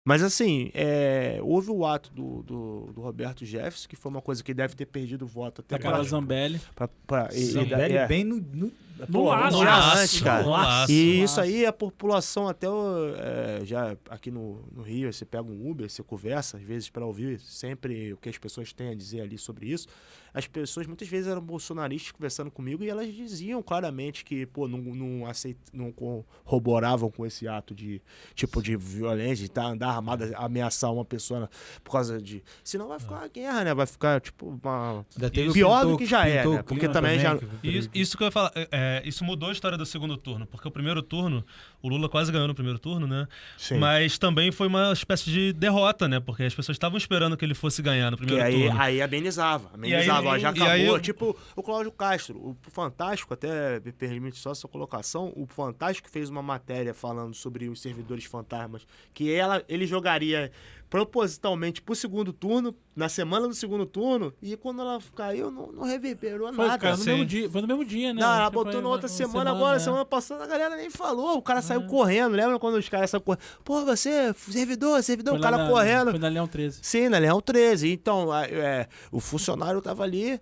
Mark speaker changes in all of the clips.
Speaker 1: Mas assim, houve o ato do Roberto Jefferson, que foi uma coisa que deve ter perdido o voto até
Speaker 2: Aquela Zambelli.
Speaker 3: Zambelli bem no
Speaker 2: laço,
Speaker 1: antes, cara.
Speaker 3: no laço.
Speaker 1: E isso aí, a população até já aqui no Rio, você pega um Uber, você conversa, às vezes para ouvir sempre o que as pessoas têm a dizer ali sobre isso. As pessoas muitas vezes eram bolsonaristas conversando comigo e elas diziam claramente que, pô, não corroboravam com esse ato de tipo de violência, de andar armado, ameaçar uma pessoa por causa de... Senão vai ficar uma guerra, né? Vai ficar, tipo, pior do que já é, né? Porque também já...
Speaker 4: Isso que eu ia falar, isso mudou a história do segundo turno, porque o primeiro turno, o Lula quase ganhou no primeiro turno, né?
Speaker 1: Sim.
Speaker 4: Mas também foi uma espécie de derrota, né? Porque as pessoas estavam esperando que ele fosse ganhar no primeiro turno.
Speaker 1: Aí amenizava, ó, já acabou. Tipo, o Cláudio Castro, o Fantástico, até me permite só essa colocação, o Fantástico fez uma matéria falando sobre os servidores fantasmas, que ele jogaria propositalmente pro segundo turno, na semana do segundo turno, e quando ela caiu, não reverberou nada.
Speaker 2: Cara, foi no mesmo dia, né?
Speaker 1: Não, ela botou na outra semana, agora, semana passada, a galera nem falou, o cara saiu correndo, lembra quando os caras saíram correndo? Pô, você, servidor, o cara correndo.
Speaker 2: Foi na Leão 13.
Speaker 1: Sim, na Leão 13. Então, o funcionário tava ali,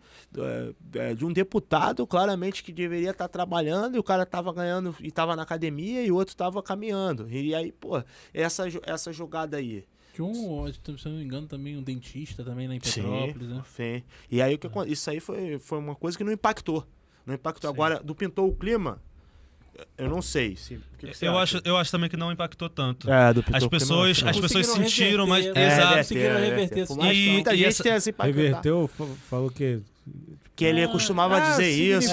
Speaker 1: de um deputado, claramente, que deveria estar trabalhando, e o cara tava ganhando, e tava na academia, e o outro tava caminhando. E aí, pô, essa jogada aí.
Speaker 2: Se eu não me engano, também um dentista também lá em Petrópolis, né?
Speaker 1: Sim. E aí isso aí foi uma coisa que não impactou. Não impactou. Sim. Agora, pintou o clima, eu não sei.
Speaker 4: Eu acho também que não impactou tanto.
Speaker 1: As
Speaker 4: pessoas sentiram, mas...
Speaker 2: Exato. Conseguiram reverter.
Speaker 1: E muita gente tem essa impactada.
Speaker 3: Reverteu, falou que
Speaker 1: ele costumava dizer isso.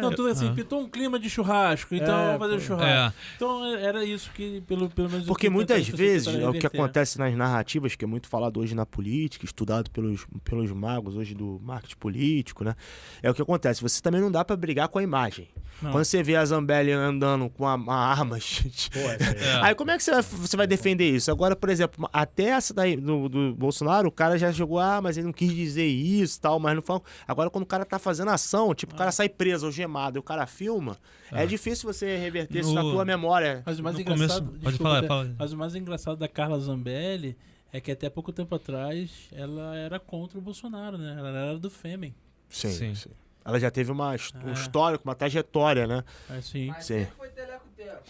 Speaker 2: Não, tudo assim, pintou um clima de churrasco, então vamos fazer churrasco. Então era isso que, pelo menos...
Speaker 1: Porque muitas vezes, o que acontece nas narrativas, que é muito falado hoje na política, estudado pelos magos hoje do marketing político, né? É o que acontece, você também não dá pra brigar com a imagem. Não. Quando você vê a Zambelli andando com uma arma, aí como é que você vai defender isso? Agora, por exemplo, até essa daí do Bolsonaro, o cara já jogou, mas ele não quis dizer isso e tal, mas não falou. Agora, quando o cara tá fazendo ação, tipo, o cara sai preso, algemado, e o cara filma, é difícil você reverter isso na tua memória.
Speaker 2: Mas o mais engraçado... Mas o mais engraçado da Carla Zambelli é que até pouco tempo atrás ela era contra o Bolsonaro, né? Ela era do Fêmen.
Speaker 1: Sim. Ela já teve um histórico, uma trajetória, né?
Speaker 2: Sim.
Speaker 5: Mas sempre foi teleco-teco.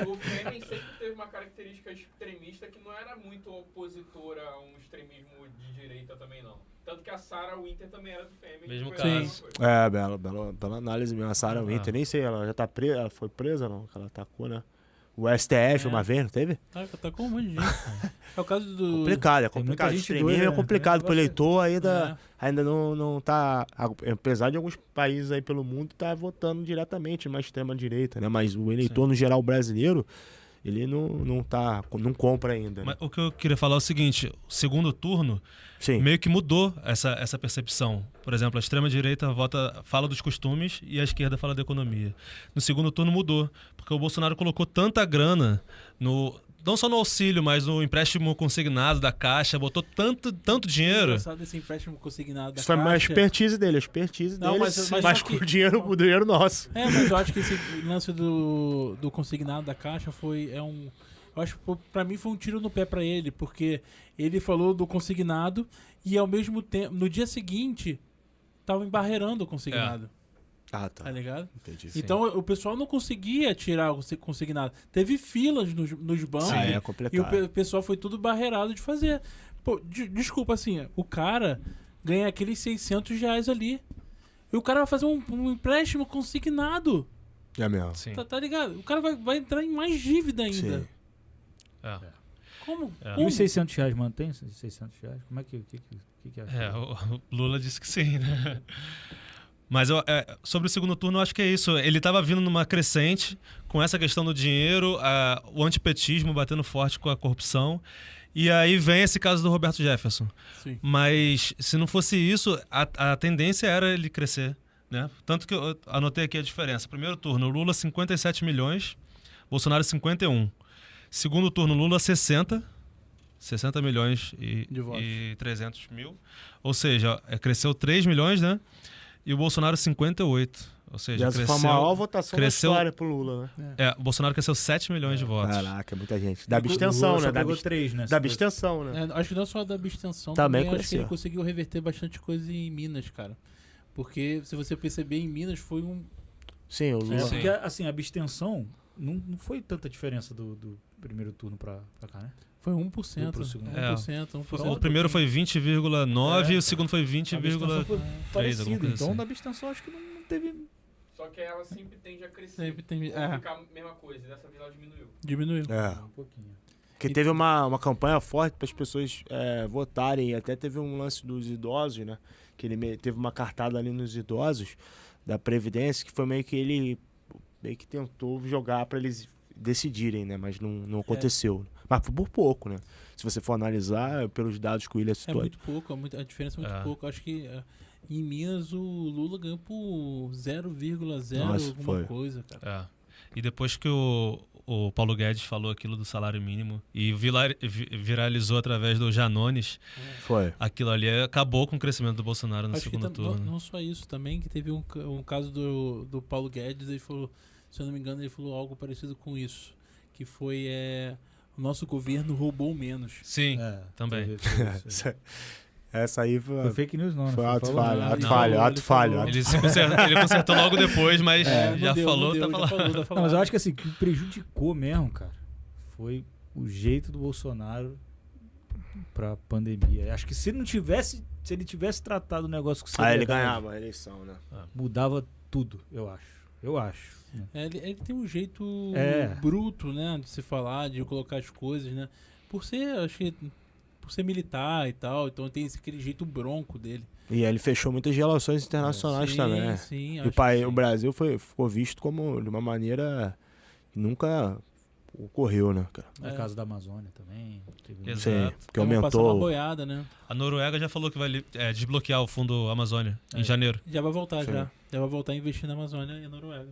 Speaker 5: O Fêmen sempre teve uma característica extremista que não era muito opositora a um extremismo de direita também, não. Tanto que a Sarah Winter também era do Fêmen.
Speaker 4: Mesmo
Speaker 5: caso.
Speaker 1: Bela análise mesmo. A Sarah Winter, nem sei, ela já tá presa, ela foi presa, não? Ela atacou, né? O STF uma vez, não teve?
Speaker 2: Atacou um monte de gente. É o caso do...
Speaker 1: complicado. Extremismo é complicado pro eleitor, ainda não tá... Apesar de alguns países aí pelo mundo tá votando diretamente na extrema-direita, né? Mas o eleitor, no geral, brasileiro, ele não compra ainda. Né?
Speaker 4: Mas o que eu queria falar é o seguinte, o segundo turno meio que mudou essa percepção. Por exemplo, a extrema-direita fala dos costumes e a esquerda fala da economia. No segundo turno mudou, porque o Bolsonaro colocou tanta grana não só no auxílio, mas no empréstimo consignado da Caixa, botou tanto dinheiro.
Speaker 2: Esse empréstimo consignado da
Speaker 1: Isso foi uma expertise dele, mas com o dinheiro nosso.
Speaker 2: Mas eu acho que esse lance do consignado da Caixa eu acho que pra mim foi um tiro no pé pra ele, porque ele falou do consignado e ao mesmo tempo, no dia seguinte, tava embarreirando o consignado. Tá ligado?
Speaker 1: Entendi.
Speaker 2: Então o pessoal não conseguia tirar o consignado. Teve filas nos bancos e o pessoal foi tudo barreirado de fazer. Pô, desculpa, assim, o cara ganha aqueles R$600 ali. E o cara vai fazer um empréstimo consignado.
Speaker 1: É mesmo.
Speaker 2: Tá ligado? O cara vai entrar em mais dívida ainda. Como?
Speaker 3: E os R$600 mantém? R$600? Como é que é?
Speaker 4: O Lula disse que sim, né? Mas sobre o segundo turno, eu acho que é isso. Ele estava vindo numa crescente com essa questão do dinheiro, o antipetismo batendo forte com a corrupção. E aí vem esse caso do Roberto Jefferson.
Speaker 2: Sim.
Speaker 4: Mas se não fosse isso, a tendência era ele crescer, né? Tanto que eu anotei aqui a diferença. Primeiro turno, Lula 57 milhões, Bolsonaro 51. Segundo turno, Lula 60 milhões e 300 mil. Ou seja, cresceu 3 milhões, né? E o Bolsonaro 58. Ou seja,
Speaker 1: foi a maior votação da história pro Lula, né?
Speaker 4: O Bolsonaro cresceu 7 milhões de votos.
Speaker 1: Caraca, muita gente. Da abstenção, né?
Speaker 3: Pegou 3, né?
Speaker 1: Da abstenção, né?
Speaker 2: Acho que não só da abstenção,
Speaker 1: também
Speaker 2: acho que ele conseguiu reverter bastante coisa em Minas, cara. Porque, se você perceber, em Minas foi um...
Speaker 1: Sim, o Lula.
Speaker 3: Porque, assim, a abstenção não foi tanta diferença do primeiro turno pra cá, né?
Speaker 2: Foi 1%.
Speaker 3: Pro segundo.
Speaker 2: 1%.
Speaker 4: O primeiro foi 20,9% e o segundo foi 20,3%.
Speaker 3: Então, da abstenção, acho que não teve...
Speaker 5: Só que ela sempre tende a crescer.
Speaker 2: Sempre tende
Speaker 5: a ficar a mesma coisa. Dessa vez ela diminuiu.
Speaker 2: Diminuiu.
Speaker 3: Um pouquinho.
Speaker 1: Porque teve uma campanha forte para as pessoas votarem. Até teve um lance dos idosos, né? Que ele teve uma cartada ali nos idosos da Previdência, que foi meio que ele tentou jogar para eles decidirem, né? Mas não aconteceu. Mas foi por pouco, né? Se você for analisar pelos dados que o William citou.
Speaker 2: É muito pouco, a diferença é muito pouco. Acho que em Minas o Lula ganhou por 0,0 alguma coisa, cara.
Speaker 4: E depois que o Paulo Guedes falou aquilo do salário mínimo e viralizou através do Janones, aquilo ali acabou com o crescimento do Bolsonaro no segundo turno.
Speaker 2: Não só isso, também que teve um caso do Paulo Guedes, ele falou, se eu não me engano, ele falou algo parecido com isso, que foi o nosso governo roubou menos.
Speaker 4: Sim, também.
Speaker 1: Essa aí foi
Speaker 3: fake news, não.
Speaker 1: Foi ato falho.
Speaker 4: Ele consertou logo depois, mas já falou, tá falando.
Speaker 3: Não, mas eu acho que assim, o que prejudicou mesmo, cara, foi o jeito do Bolsonaro pra pandemia. Acho que se ele tivesse tratado o negócio com seriedade,
Speaker 1: ele ganhava a eleição, né?
Speaker 3: Mudava tudo, eu acho.
Speaker 2: Ele tem um jeito bruto, né, de se falar, de colocar as coisas, né? Por ser militar e tal, então tem aquele jeito bronco dele.
Speaker 1: E ele fechou muitas relações internacionais também.
Speaker 2: Sim,
Speaker 1: e o Brasil ficou visto como de uma maneira que nunca ocorreu, né, cara?
Speaker 3: No caso da Amazônia também.
Speaker 1: Sim, porque aumentou.
Speaker 2: Uma boiada, né?
Speaker 4: A Noruega já falou que vai desbloquear o fundo Amazônia em janeiro.
Speaker 2: Já vai voltar, já vai voltar a investir na Amazônia e na Noruega.